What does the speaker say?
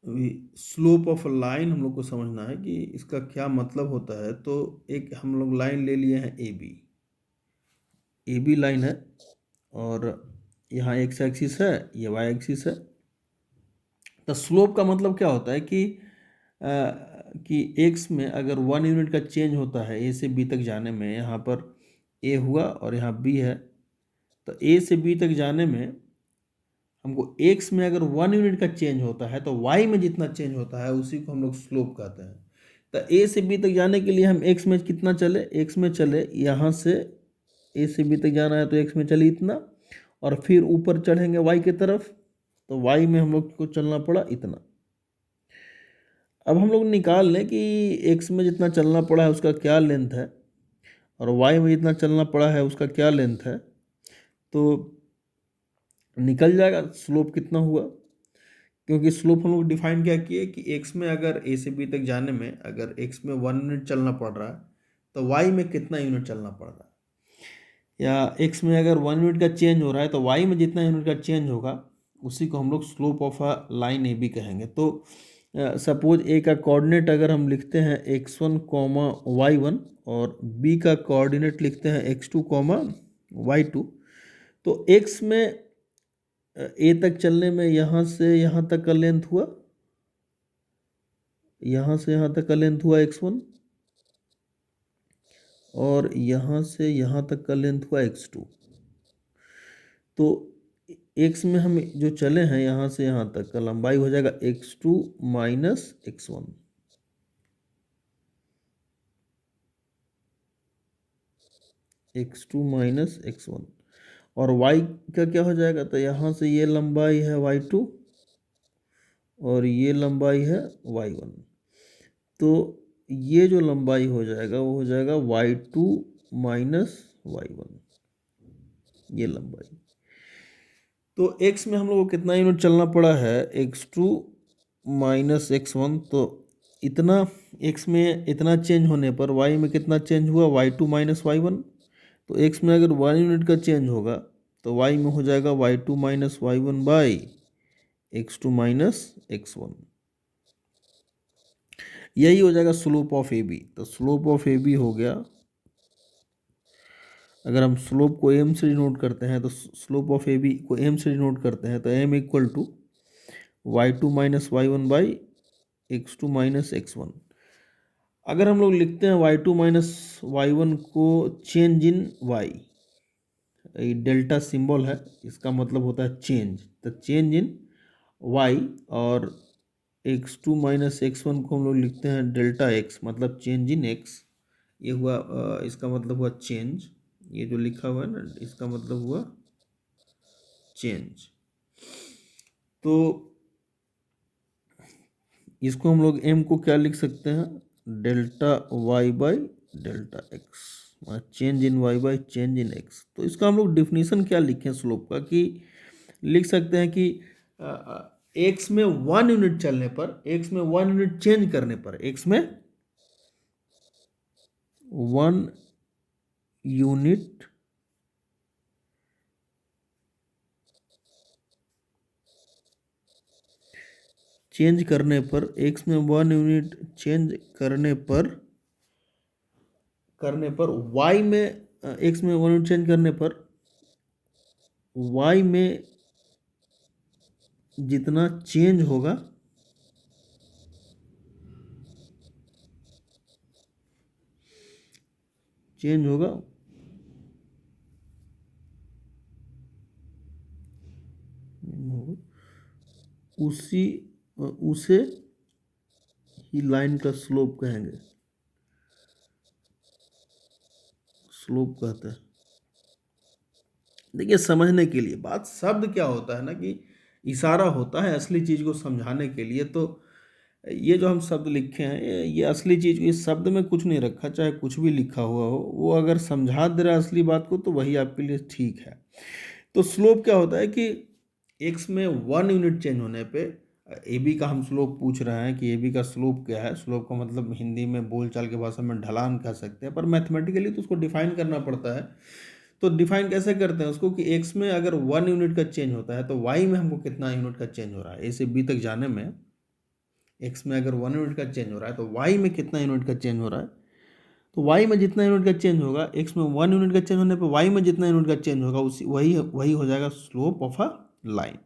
Slope of line हम लोग को समझना है कि इसका क्या मतलब होता है। तो एक हम लोग लाइन ले लिए हैं ए बी लाइन है, और यहाँ एक्स एक्सिस है, ये वाई एक्सिस है। तो स्लोप का मतलब क्या होता है कि एक्स में अगर 1 यूनिट का चेंज होता है ए से बी तक जाने में, यहाँ पर ए हुआ और यहाँ बी है, तो ए से बी तक जाने में हमको एक्स में अगर 1 यूनिट का चेंज होता है तो वाई में जितना चेंज होता है उसी को हम लोग स्लोप कहते हैं। तो ए से बी तक जाने के लिए हम एक्स में कितना चले, एक्स में चले, यहाँ से ए से बी तक जाना है तो एक्स में चले इतना, और फिर ऊपर चढ़ेंगे वाई की तरफ, तो वाई में हम लोग को चलना पड़ा इतना। अब हम लोग निकाल लें कि एक्स में जितना चलना पड़ा है उसका क्या लेंथ है, और वाई में जितना चलना पड़ा है उसका क्या लेंथ है, तो निकल जाएगा स्लोप कितना हुआ। क्योंकि स्लोप हम लोग डिफाइन क्या किए कि एक्स में अगर ए से बी तक जाने में अगर एक्स में 1 यूनिट चलना पड़ रहा है तो वाई में कितना यूनिट चलना पड़ रहा है, या एक्स में अगर 1 यूनिट का चेंज हो रहा है तो वाई में जितना यूनिट का चेंज होगा उसी को हम लोग slope of a line A B कहेंगे। तो सपोज ए का कोऑर्डिनेट अगर हम लिखते हैं x1 कॉमा y1, और बी का कोऑर्डिनेट लिखते हैं x2 कॉमा y2, तो x में ए तक चलने में यहाँ से यहाँ तक का लेंथ हुआ, यहाँ से यहाँ तक का लेंथ हुआ x1, और यहाँ से यहाँ तक का लेंथ हुआ x2। तो x में हम जो चले हैं यहाँ से यहाँ तक का लंबाई हो जाएगा x2 minus x1। x2 minus x1, और y का क्या हो जाएगा, तो यहाँ से ये लंबाई है y2 और ये लंबाई है y1। तो ये जो लंबाई हो जाएगा वो हो जाएगा y2 माइनस y1, ये लंबाई। तो x में हम लोग को कितना यूनिट चलना पड़ा है, x2 माइनस x1, तो इतना x में इतना चेंज होने पर y में कितना चेंज हुआ, y2 माइनस y1। तो x में अगर 1 यूनिट का चेंज होगा तो y में हो जाएगा y2 minus y1 by x2 minus x1। यही हो जाएगा स्लोप ऑफ ए बी। तो स्लोप ऑफ ए बी हो गया, अगर हम स्लोप को एम से डिनोट करते हैं तो स्लोप ऑफ ए बी को एम से डिनोट करते हैं तो m equal to y2 minus y1 by x2 minus x1। अगर हम लोग लिखते हैं y2 माइनस y1 को चेंज इन y, ये डेल्टा सिंबल है, इसका मतलब होता है चेंज, तो चेंज इन y, और x2 माइनस x1 को हम लोग लिखते हैं डेल्टा x, मतलब चेंज इन x। ये हुआ इसका मतलब हुआ चेंज, ये जो लिखा हुआ है ना इसका मतलब हुआ चेंज। तो इसको हम लोग m को क्या लिख सकते हैं, delta y by delta x, change in y by change in x। तो इसका हम लोग डिफिनीशन क्या लिखें स्लोप का, कि लिख सकते हैं कि x में 1 यूनिट चलने पर, x में 1 यूनिट चेंज करने पर, x में 1 यूनिट चेंज करने पर, x में 1 यूनिट चेंज करने पर y में x में 1 यूनिट चेंज करने पर y में जितना चेंज होगा उसे ही लाइन का स्लोप कहेंगे, स्लोप कहते हैं। देखिए समझने के लिए बात, शब्द क्या होता है ना कि इशारा होता है असली चीज़ को समझाने के लिए। तो ये जो हम शब्द लिखे हैं ये असली चीज़, इस शब्द में कुछ नहीं रखा, चाहे कुछ भी लिखा हुआ हो, वो अगर समझा दे रहा है असली बात को तो वही आपके लिए ठीक है। तो स्लोप क्या होता है कि एक्स में 1 यूनिट चेंज होने पे ए बी का हम स्लोप पूछ रहे हैं कि ए बी का स्लोप क्या है। स्लोप का मतलब हिंदी में बोलचाल की भाषा में ढलान कह सकते हैं, पर मैथमेटिकली तो उसको डिफाइन करना पड़ता है। तो डिफाइन कैसे करते हैं उसको, कि एक्स में अगर 1 यूनिट का चेंज होता है तो वाई में हमको कितना यूनिट का चेंज हो रहा है ए से बी तक जाने में। एक्स में अगर 1 यूनिट का चेंज हो रहा है तो वाई में कितना यूनिट का चेंज हो रहा है, तो वाई में जितना यूनिट का चेंज होगा, एक्स में 1 यूनिट का चेंज होने पर वाई में जितना यूनिट का चेंज होगा उसी वही वही हो जाएगा स्लोप ऑफ अ लाइन।